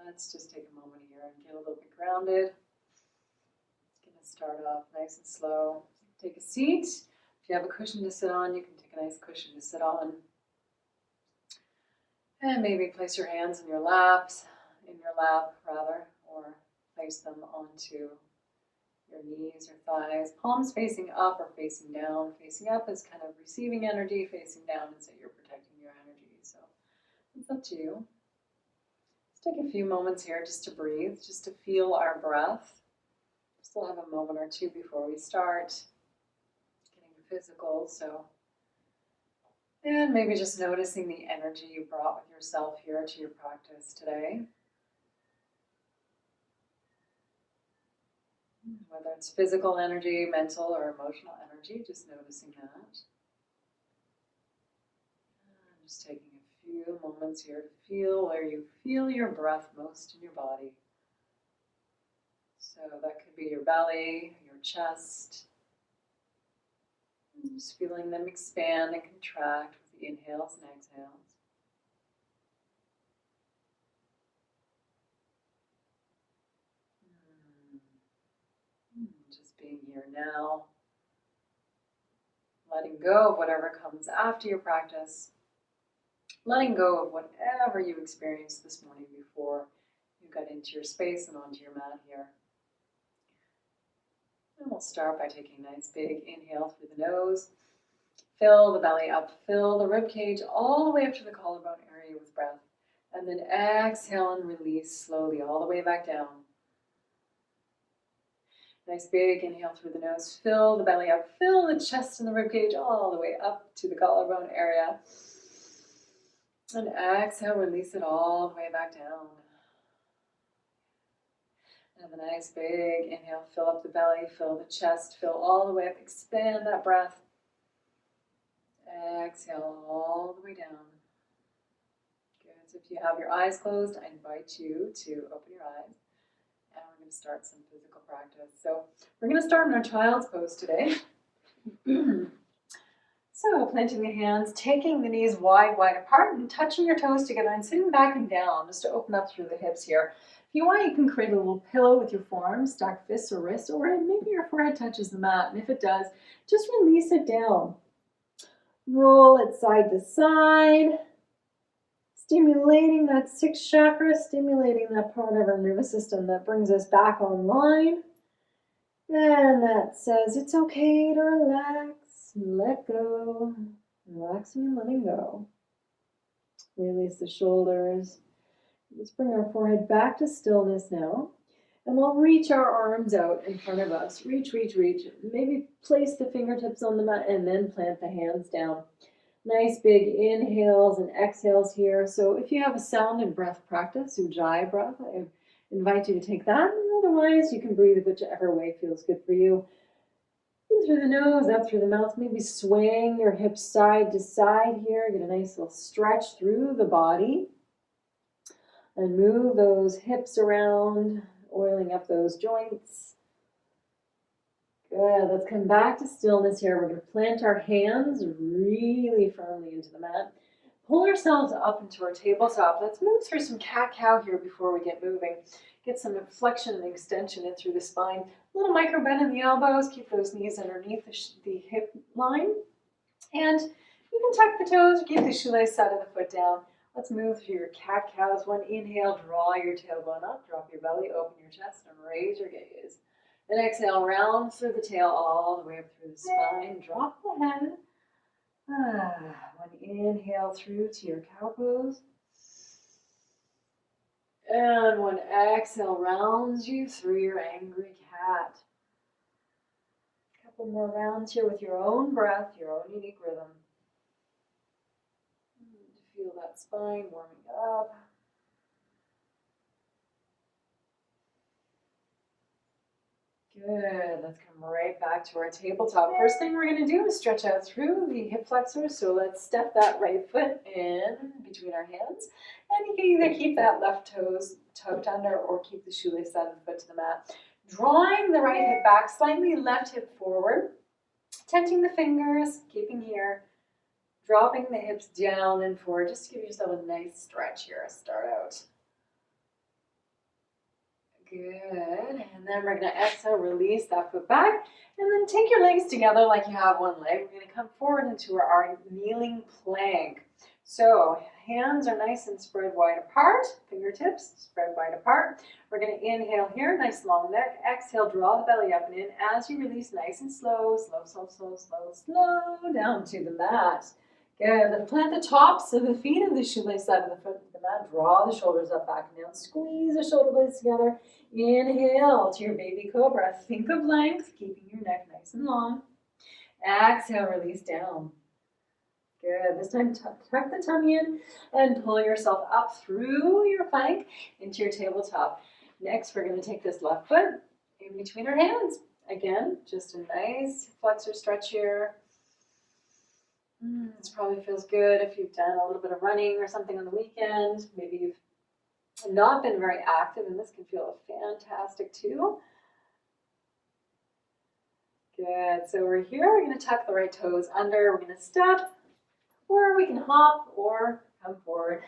Let's just take a moment here and get a little bit grounded. Going to start off nice and slow. Take a seat. If you have a cushion to sit on, you can take a nice cushion to sit on. And maybe place your hands in your lap, or place them onto your knees or thighs. Palms facing up or facing down. Facing up is kind of receiving energy. Facing down is that you're protecting your energy. So it's up to you. Let's take a few moments here just to breathe, just to feel our breath. Still have a moment or two before we start getting physical. And maybe just noticing the energy you brought with yourself here to your practice today. Whether it's physical energy, mental, or emotional energy, just noticing that. And just taking a few moments here to feel where you feel your breath most in your body. So that could be your belly, your chest. And just feeling them expand and contract with the inhales and exhales. Just being here now. Letting go of whatever comes after your practice. Letting go of whatever you experienced this morning before you got into your space and onto your mat here. And we'll start by taking a nice big inhale through the nose. Fill the belly up, fill the rib cage all the way up to the collarbone area with breath. And then exhale and release slowly all the way back down. Nice big inhale through the nose, fill the belly up, fill the chest and the rib cage all the way up to the collarbone area. And exhale, release it all the way back down. And a nice big inhale, fill up the belly, fill the chest, fill all the way up, expand that breath. Exhale all the way down. Good. So if you have your eyes closed, I invite you to open your eyes. And we're going to start some physical practice. So we're going to start in our child's pose today. So planting the hands, taking the knees wide apart and touching your toes together and sitting back and down just to open up through the hips here. If you want, you can create a little pillow with your forearms, stack fists or wrists, or maybe your forehead touches the mat. And if it does, just release it down. Roll it side to side, stimulating that sixth chakra, stimulating that part of our nervous system that brings us back online. And that says it's okay to relax, let go, relaxing and letting go. Release the shoulders. Let's bring our forehead back to stillness now. And we'll reach our arms out in front of us. Reach, reach, reach. Maybe place the fingertips on the mat and then plant the hands down. Nice big inhales and exhales here. So if you have a sound and breath practice, Ujjayi breath, I invite you to take that. And otherwise, you can breathe whichever way feels good for you. In through the nose, out through the mouth. Maybe swaying your hips side to side here. Get a nice little stretch through the body. And move those hips around, oiling up those joints. Good. Let's come back to stillness here. We're going to plant our hands really firmly into the mat. Pull ourselves up into our tabletop. Let's move through some cat-cow here before we get moving. Get some flexion and extension in through the spine. A little micro bend in the elbows. Keep those knees underneath the hip line. And you can tuck the toes or keep the shoelace side of the foot down. Let's move through your cat-cows. One inhale, draw your tailbone up, drop your belly, open your chest, and raise your gaze. Then exhale, round through the tail all the way up through the spine. Drop the head. One inhale through to your cow pose. And one exhale rounds you through your angry cat. A couple more rounds here with your own breath, your own unique rhythm. Feel that spine warming up. Good. Let's come right back to our tabletop. First thing we're going to do is stretch out through the hip flexors. So let's step that right foot in between our hands. And you can either keep that left toes tucked under or keep the shoelace side of the foot to the mat. Drawing the right hip back slightly, left hip forward. Tenting the fingers, keeping here. Dropping the hips down and forward. Just to give yourself a nice stretch here. Start out. Good. And then we're going to exhale, release that foot back. And then take your legs together like you have one leg. We're going to come forward into our kneeling plank. So hands are nice and spread wide apart. Fingertips spread wide apart. We're going to inhale here, nice long neck. Exhale, draw the belly up and in. As you release, nice and slow, slow, slow, slow, slow, slow down to the mat. Good. Then plant the tops of the feet and the shoelace side of the foot to the mat. Draw the shoulders up, back and down. Squeeze the shoulder blades together. Inhale to your baby cobra. Think of length, keeping your neck nice and long. Exhale, release down. Good. This time, tuck the tummy in and pull yourself up through your plank into your tabletop. Next, we're going to take this left foot in between our hands. Again, just a nice flexor stretch here. This probably feels good if you've done a little bit of running or something on the weekend. Maybe you've not been very active, and this can feel fantastic too. Good. So we're here. We're going to tuck the right toes under. We're going to step, or we can hop or come forward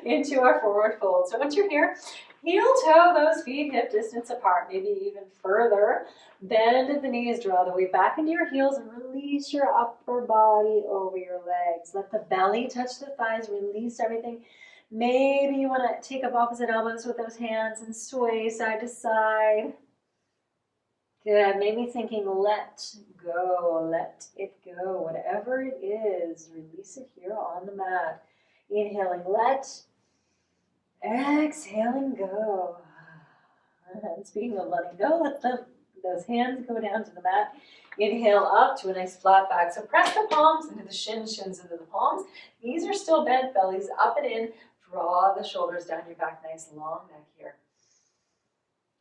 into our forward fold. So once you're here, heel toe those feet hip distance apart, maybe even further. Bend the knees, draw the weight back into your heels and release your upper body over your legs. Let the belly touch the thighs, release everything. Maybe you want to take up opposite elbows with those hands and sway side to side. Good. Maybe thinking, let go, let it go. Whatever it is, release it here on the mat. Inhaling, let. Exhaling, go. And speaking of letting go, let those hands go down to the mat. Inhale up to a nice flat back. So press the palms into the shins into the palms. Knees are still bent, bellies up and in. Draw the shoulders down your back, nice long neck here.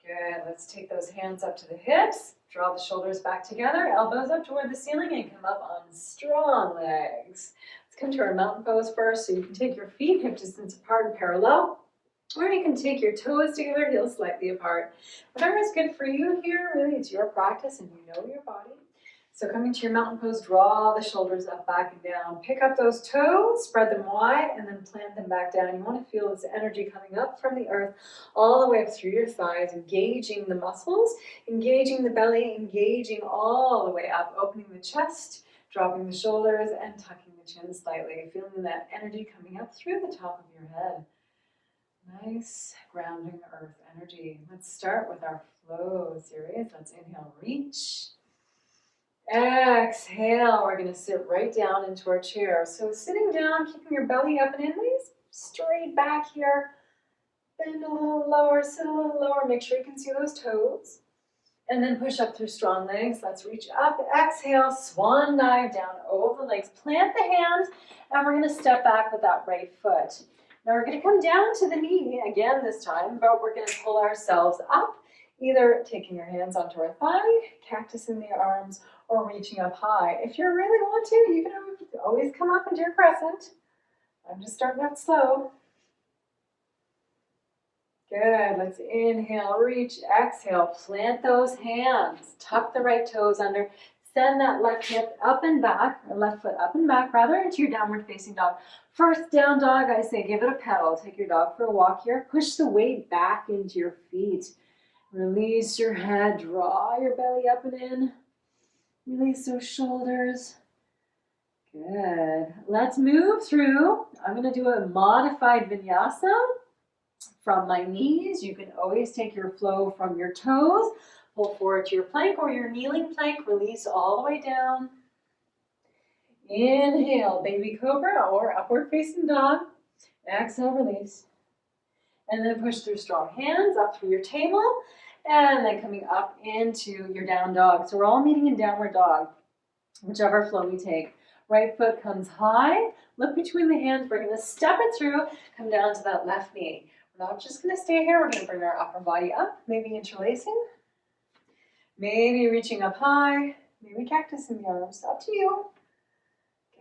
Good. Let's take those hands up to the hips. Draw the shoulders back together, elbows up toward the ceiling, and come up on strong legs. Let's come to our mountain pose first. So you can take your feet hip distance apart and parallel, or you can take your toes together, heels slightly apart. Whatever is good for you here, really, it's your practice and you know your body. So coming to your mountain pose, draw the shoulders up, back, and down. Pick up those toes, spread them wide, and then plant them back down. You want to feel this energy coming up from the earth all the way up through your thighs, engaging the muscles, engaging the belly, engaging all the way up, opening the chest, dropping the shoulders, and tucking the chin slightly. Feeling that energy coming up through the top of your head. Nice grounding earth energy. Let's start with our flow series. Let's inhale, reach. Exhale, we're going to sit right down into our chair. So sitting down, keeping your belly up and in, nice straight back here. Bend a little lower, sit a little lower. Make sure you can see those toes. And then push up through strong legs. Let's reach up. Exhale, swan dive down over the legs. Plant the hands, and we're going to step back with that right foot. Now we're going to come down to the knee again this time, but we're going to pull ourselves up, either taking your hands onto our thigh, cactus in the arms, or reaching up high. If you really want to, you can always come up into your crescent. I'm just starting out slow. Good. Let's inhale, reach, exhale. Plant those hands. Tuck the right toes under. Send that left hip up and back, or left foot up and back, rather, into your downward facing dog. First down dog, I say give it a pedal. Take your dog for a walk here. Push the weight back into your feet. Release your head. Draw your belly up and in. Release those shoulders. Good. Let's move through. I'm going to do a modified vinyasa from my knees. You can always take your flow from your toes. Pull forward to your plank or your kneeling plank. Release all the way down. Inhale, baby cobra or upward facing dog. Exhale, release. And then push through strong hands up through your table. And then coming up into your down dog. So we're all meeting in downward dog, whichever flow we take. Right foot comes high. Look between the hands. We're going to step it through. Come down to that left knee. We're not just going to stay here. We're going to bring our upper body up. Maybe interlacing. Maybe reaching up high. Maybe cactus in the arms. Up to you.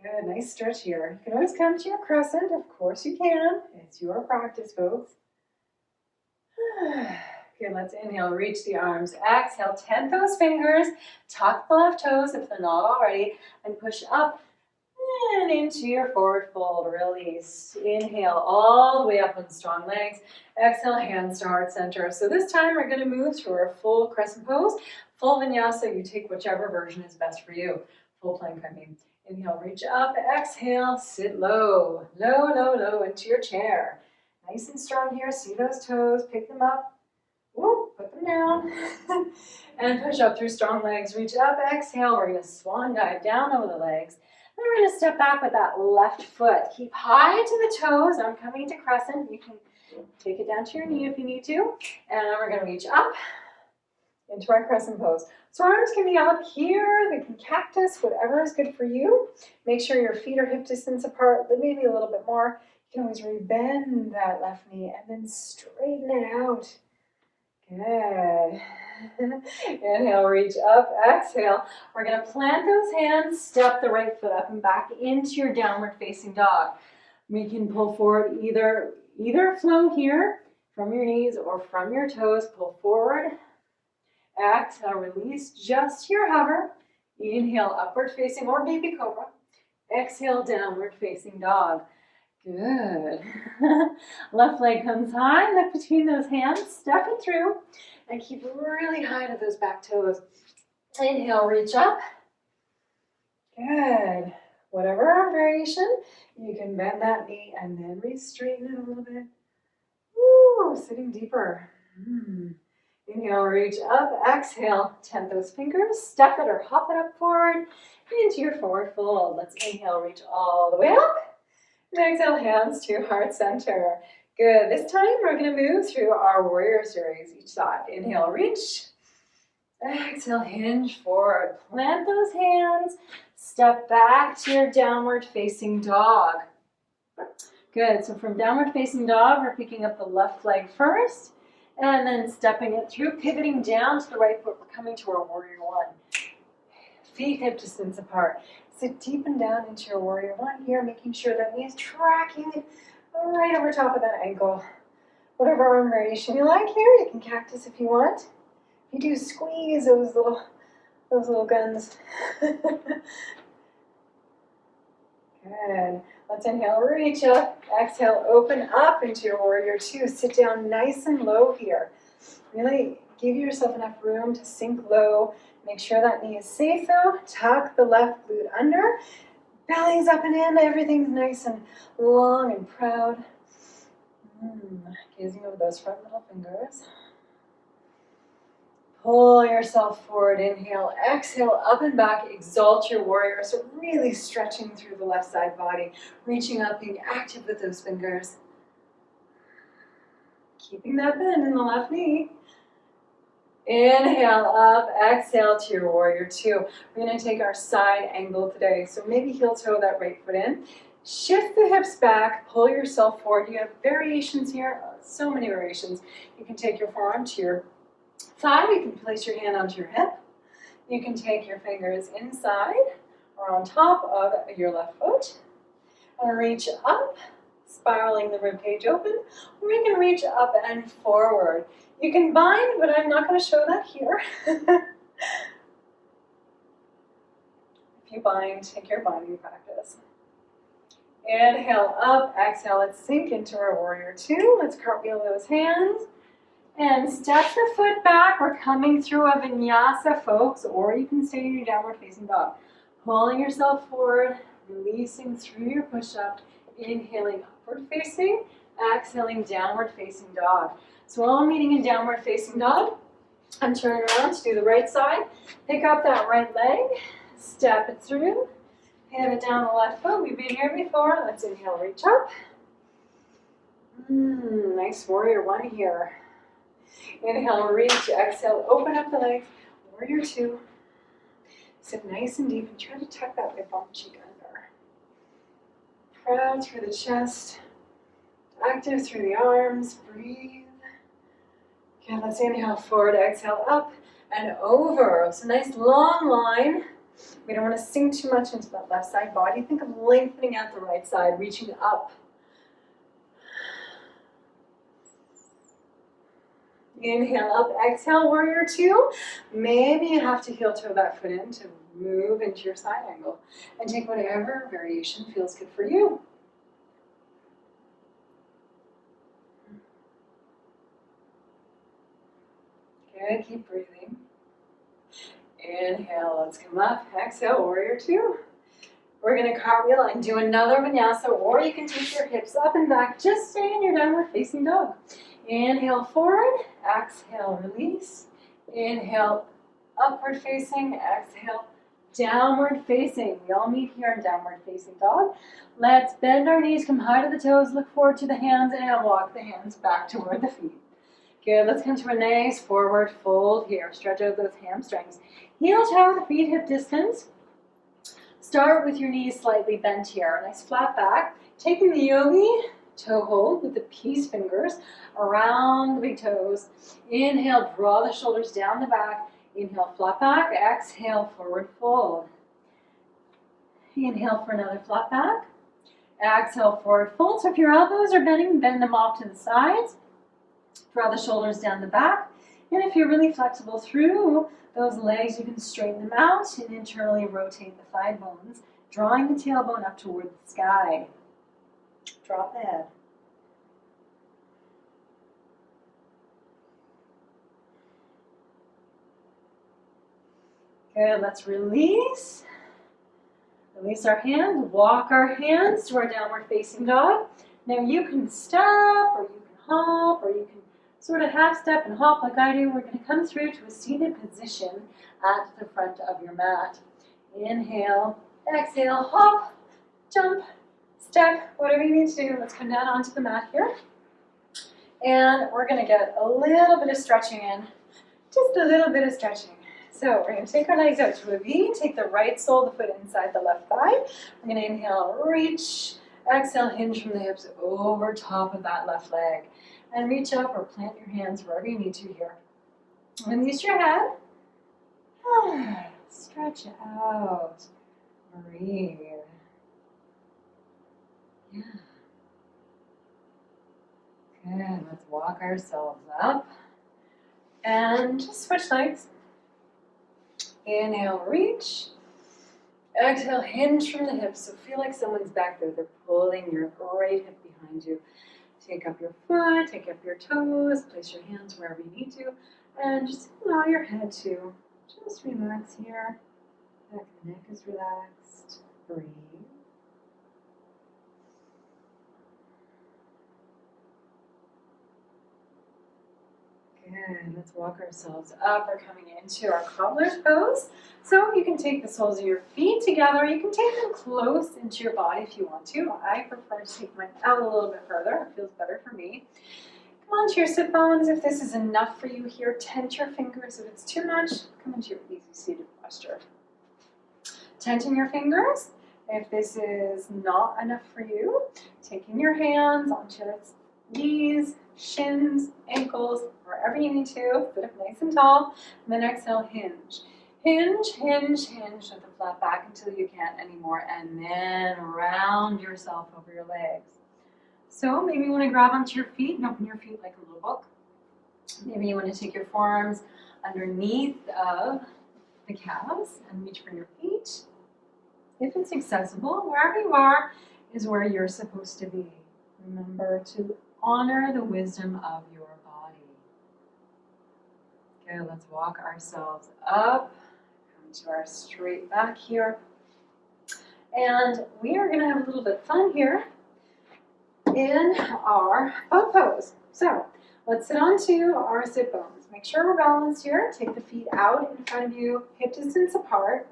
Good. Nice stretch here. You can always come to your crescent. Of course you can. It's your practice, folks. Good, let's inhale, reach the arms. Exhale, tent those fingers, tuck the left toes if they're not already, and push up And into your forward fold, release. Inhale all the way up on strong legs. Exhale, hands to heart center. So this time we're going to move through our full crescent pose, full vinyasa. You take whichever version is best for you. Full plank, I mean. Inhale, reach up. Exhale, sit low. Low, low, low into your chair. Nice and strong here. See those toes. Pick them up. Woo, put them down. And push up through strong legs. Reach up. Exhale. We're going to swan dive down over the legs. Then we're going to step back with that left foot. Keep high to the toes. I'm coming to crescent. You can take it down to your knee if you need to. And then we're going to reach up into our crescent pose. So arms can be up here. They can cactus, whatever is good for you. Make sure your feet are hip distance apart, but maybe a little bit more. You can always rebend that left knee and then straighten it out. Good. Inhale, reach up, exhale. We're going to plant those hands, step the right foot up and back into your downward facing dog. We can pull forward either flow here from your knees or from your toes. Pull forward. Exhale, release just your hover. Inhale, upward facing or baby cobra. Exhale, downward facing dog. Good. Left leg comes high, look between those hands, step it through, and keep really high to those back toes. Inhale, reach up. Good. Whatever arm variation, you can bend that knee and then re-straighten it a little bit. Woo, sitting deeper. Inhale, reach up, exhale, tent those fingers, step it or hop it up forward into your forward fold. Let's inhale, reach all the way up. And exhale, hands to heart center. Good. This time we're going to move through our warrior series each side. Inhale, reach. Exhale, hinge forward. Plant those hands. Step back to your downward facing dog. Good. So from downward facing dog, we're picking up the left leg first and then stepping it through, pivoting down to the right foot. We're coming to our warrior one. Feet hip distance apart. Sit deep and down into your warrior one here, making sure that knee is tracking right over top of that ankle. Whatever arm variation you like here, you can cactus if you want. You do squeeze those little guns. Good. Let's inhale, reach up. Exhale, open up into your warrior two. Sit down nice and low here. Really give yourself enough room to sink low. Make sure that knee is safe though. Tuck the left glute under. Belly's up and in. Everything's nice and long and proud. Gazing over those front middle fingers. Pull yourself forward. Inhale, exhale, up and back. Exalt your warrior. So really stretching through the left side body. Reaching up, being active with those fingers. Keeping that bend in the left knee. Inhale up, exhale to your warrior two. We're going to take our side angle today. So maybe heel toe that right foot in. Shift the hips back, pull yourself forward. You have variations here, so many variations. You can take your forearm to your thigh. You can place your hand onto your hip. You can take your fingers inside or on top of your left foot and reach up, spiraling the ribcage open. Or you can reach up and forward. You can bind, but I'm not going to show that here. If you bind, take your binding practice. Inhale up, exhale, let's sink into our warrior two. Let's cartwheel those hands. And step the foot back. We're coming through a vinyasa, folks, or you can stay in your downward facing dog. Pulling yourself forward, releasing through your push-up, inhaling upward facing, exhaling downward facing dog. So while I'm meeting in downward facing dog, I'm turning around to do the right side. Pick up that right leg, step it through, pivot down the left foot. We've been here before. Let's inhale, reach up. Nice warrior one here. Inhale, reach, exhale, open up the legs. Warrior two. Sit nice and deep and try to tuck that rib bone cheek under. Proud through the chest. Active through the arms. Breathe. Okay, let's inhale forward, exhale up and over. So nice long line. We don't want to sink too much into that left side body. Think of lengthening out the right side, reaching up. Inhale up, exhale, warrior two. Maybe you have to heel toe that foot in to move into your side angle. And take whatever variation feels good for you. Good, keep breathing. Inhale, let's come up. Exhale, warrior two. We're gonna cartwheel and do another vinyasa, or you can take your hips up and back. Just stay in your downward facing dog. Inhale forward, exhale, release. Inhale, upward facing, exhale, downward facing. We all meet here in downward facing dog. Let's bend our knees, come high to the toes, look forward to the hands, and walk the hands back toward the feet. Good, let's come to a nice forward fold here. Stretch out those hamstrings. Heel toe the feet hip distance. Start with your knees slightly bent here. Nice flat back. Taking the yogi toe hold with the peace fingers around the big toes. Inhale, draw the shoulders down the back. Inhale, flat back. Exhale, forward fold. Inhale for another flat back. Exhale, forward fold. So if your elbows are bending, bend them off to the sides. Draw the shoulders down the back. And if you're really flexible through those legs, you can straighten them out and internally rotate the thigh bones, drawing the tailbone up toward the sky. Drop the head. Good, let's release. Release our hands, walk our hands to our downward facing dog. Now you can stop, or you can hop, or you can sort of half step and hop like I do. We're going to come through to a seated position at the front of your mat. Inhale, exhale, hop, jump, step, whatever you need to do. Let's come down onto the mat here. And we're going to get a little bit of stretching in, just a little bit of stretching. So we're going to take our legs out to a V, take the right sole of the foot inside the left thigh. We're going to inhale, reach, exhale, hinge from the hips over top of that left leg. And reach up or plant your hands wherever you need to here. Release your head. Stretch out. Breathe. Yeah. Good. Let's walk ourselves up. And just switch legs. Inhale, reach. Exhale, hinge from the hips. So feel like someone's back there. They're pulling your right hip behind you. Take up your foot, take up your toes, place your hands wherever you need to, and just allow your head to just relax here. Back of the neck is relaxed. Breathe. Good. Let's walk ourselves up. We're coming into our Cobbler pose. So you can take the soles of your feet together. You can take them close into your body if you want to. I prefer to take mine out a little bit further. It feels better for me. Come onto your sit bones. If this is enough for you here, tent your fingers. If it's too much, come into your easy seated posture. Tenting your fingers. If this is not enough for you, taking your hands onto your knees, shins, ankles, wherever you need to, sit up nice and tall, and then exhale, hinge. Hinge, hinge, hinge with the flat back until you can't anymore, and then round yourself over your legs. So maybe you want to grab onto your feet and open your feet like a little book. Maybe you want to take your forearms underneath of the calves and reach for your feet. If it's accessible, wherever you are is where you're supposed to be. Remember to honor the wisdom of your body. Okay, let's walk ourselves up. Come to our straight back here. And we are going to have a little bit of fun here in our boat pose. So let's sit onto our sit bones. Make sure we're balanced here. Take the feet out in front of you, hip distance apart.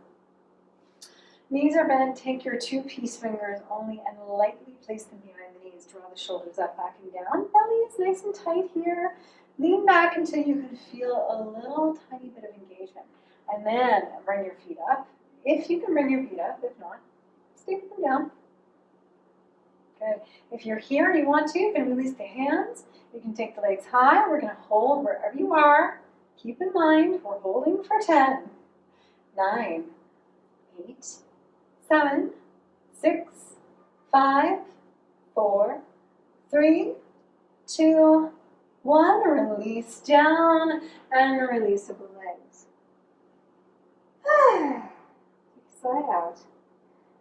Knees are bent. Take your two peace fingers only and lightly place them behind the knees. Draw the shoulders up, back and down. Belly is nice and tight here. Lean back until you can feel a little tiny bit of engagement. And then bring your feet up. If you can bring your feet up, if not, stick them down. Good. If you're here and you want to, you can release the hands. You can take the legs high. We're going to hold wherever you are. Keep in mind, we're holding for 10, 9, 8, 7, 6, 5, 4, 3, 2, 1, release down, and release of the legs. Sigh out.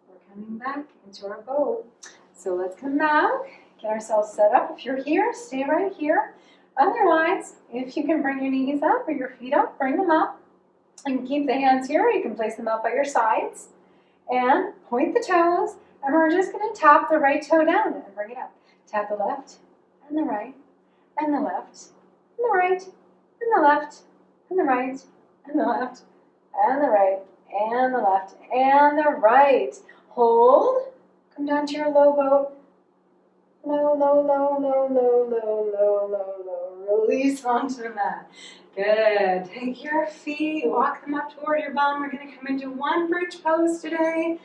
We're coming back into our boat. So let's come back, get ourselves set up. If you're here, stay right here. Otherwise, if you can bring your knees up or your feet up, bring them up. You can keep the hands here, or you can place them up by your sides. And point the toes, and we're just going to tap the right toe down and bring it up. Tap the left, and the right, and the left, and the right, and the left, and the right, and the left, and the right, and the left, and the right. Hold. Come down to your low boat. Low, low, low, low, low, low, low, low, low. Release onto the mat. Good. Take your feet, walk them up toward your bum. We're going to come into one bridge pose today.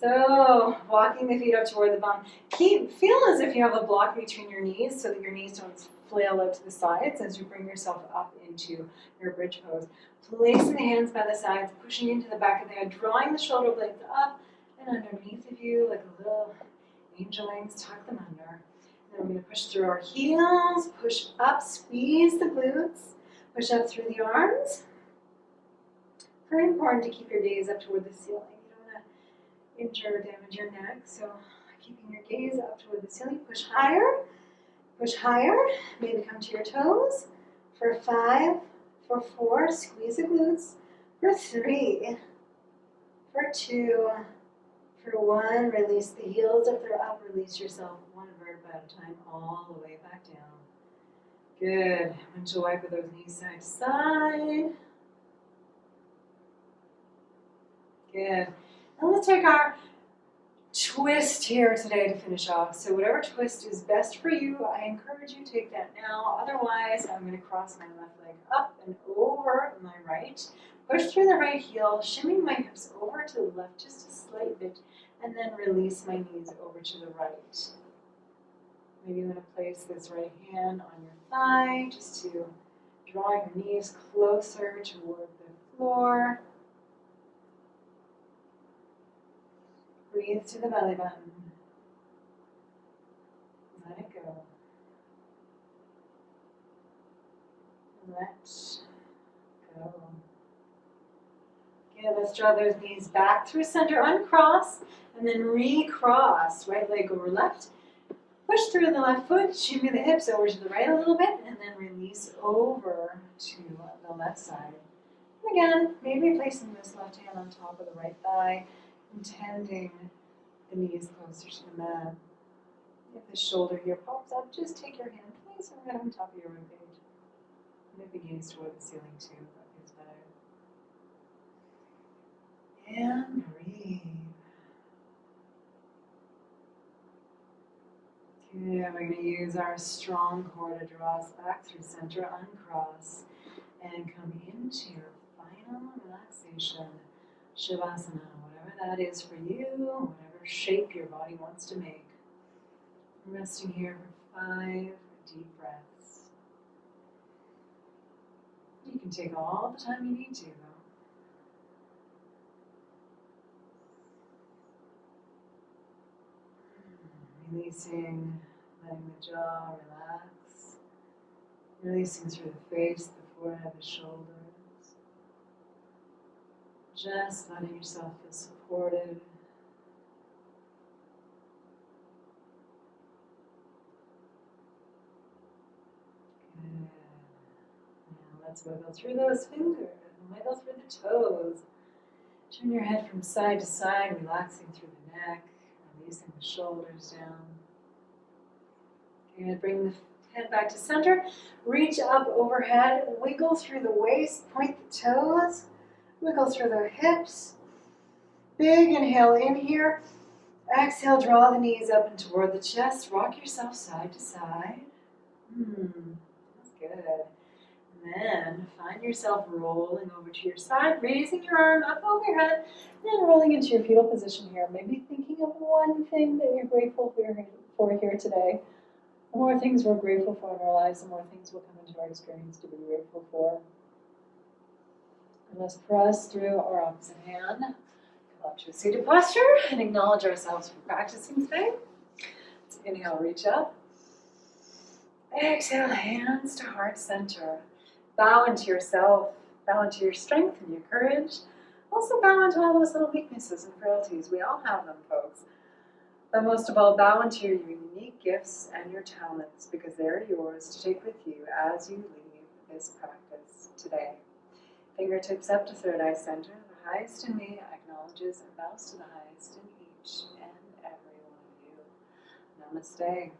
So, walking the feet up toward the bum. Feel as if you have a block between your knees so that your knees don't flail out to the sides as you bring yourself up into your bridge pose. Placing the hands by the sides, pushing into the back of the head, drawing the shoulder blades up and underneath of you like a little angel wings. Tuck them under. Then we're going to push through our heels, push up, squeeze the glutes, push up through the arms. Very important to keep your gaze up toward the ceiling. Injure or damage your neck, so keeping your gaze up toward the ceiling. Push higher, maybe come to your toes. For 5, for 4, squeeze the glutes. For 3, for 2, for 1, release the heels. If they're up, release yourself one vertebra at a time, all the way back down. Good. Windshield wiper those knees side to side. Good. Now let's take our twist here today to finish off. So whatever twist is best for you, I encourage you to take that now. Otherwise, I'm going to cross my left leg up and over my right. Push through the right heel, shimming my hips over to the left just a slight bit, and then release my knees over to the right. Maybe you want to place this right hand on your thigh just to draw your knees closer toward the floor. Breathe to the belly button. Let it go. Let go. Okay, let's draw those knees back through center, uncross, and then recross. Right leg over left. Push through the left foot, shimmy the hips over to the right a little bit, and then release over to the left side. And again, maybe placing this left hand on top of the right thigh, intending the knees closer to the mat. If the shoulder here pops up, just take your hand, place it right on top of your ribcage. Maybe gaze toward the ceiling too, that feels better. And breathe. Okay, we're going to use our strong core to draw us back through center, uncross, and come into your final relaxation, Shavasana. Whatever that is for you, whatever shape your body wants to make. Resting here for 5 deep breaths. You can take all the time you need to, though. Releasing, letting the jaw relax. Releasing through the face, the forehead, the shoulders. Just letting yourself feel supported. Good. Now let's wiggle through those fingers and wiggle through the toes. Turn your head from side to side, relaxing through the neck, releasing the shoulders down. You're going to bring the head back to center. Reach up overhead, wiggle through the waist, point the toes. Wiggle through the hips. Big inhale in here. Exhale, draw the knees up and toward the chest. Rock yourself side to side. That's good. And then find yourself rolling over to your side, raising your arm up over your head, and rolling into your fetal position here. Maybe thinking of one thing that you're grateful for here today. The more things we're grateful for in our lives, the more things will come into our experience to be grateful for. And let's press through our opposite hand. Come up to a seated posture and acknowledge ourselves for practicing today. Let's inhale, reach up. Exhale, hands to heart center. Bow into yourself, bow into your strength and your courage. Also bow into all those little weaknesses and frailties. We all have them, folks. But most of all, bow into your unique gifts and your talents, because they're yours to take with you as you leave this practice today. Fingertips up to third eye center. The highest in me acknowledges and bows to the highest in each and every one of you. Namaste.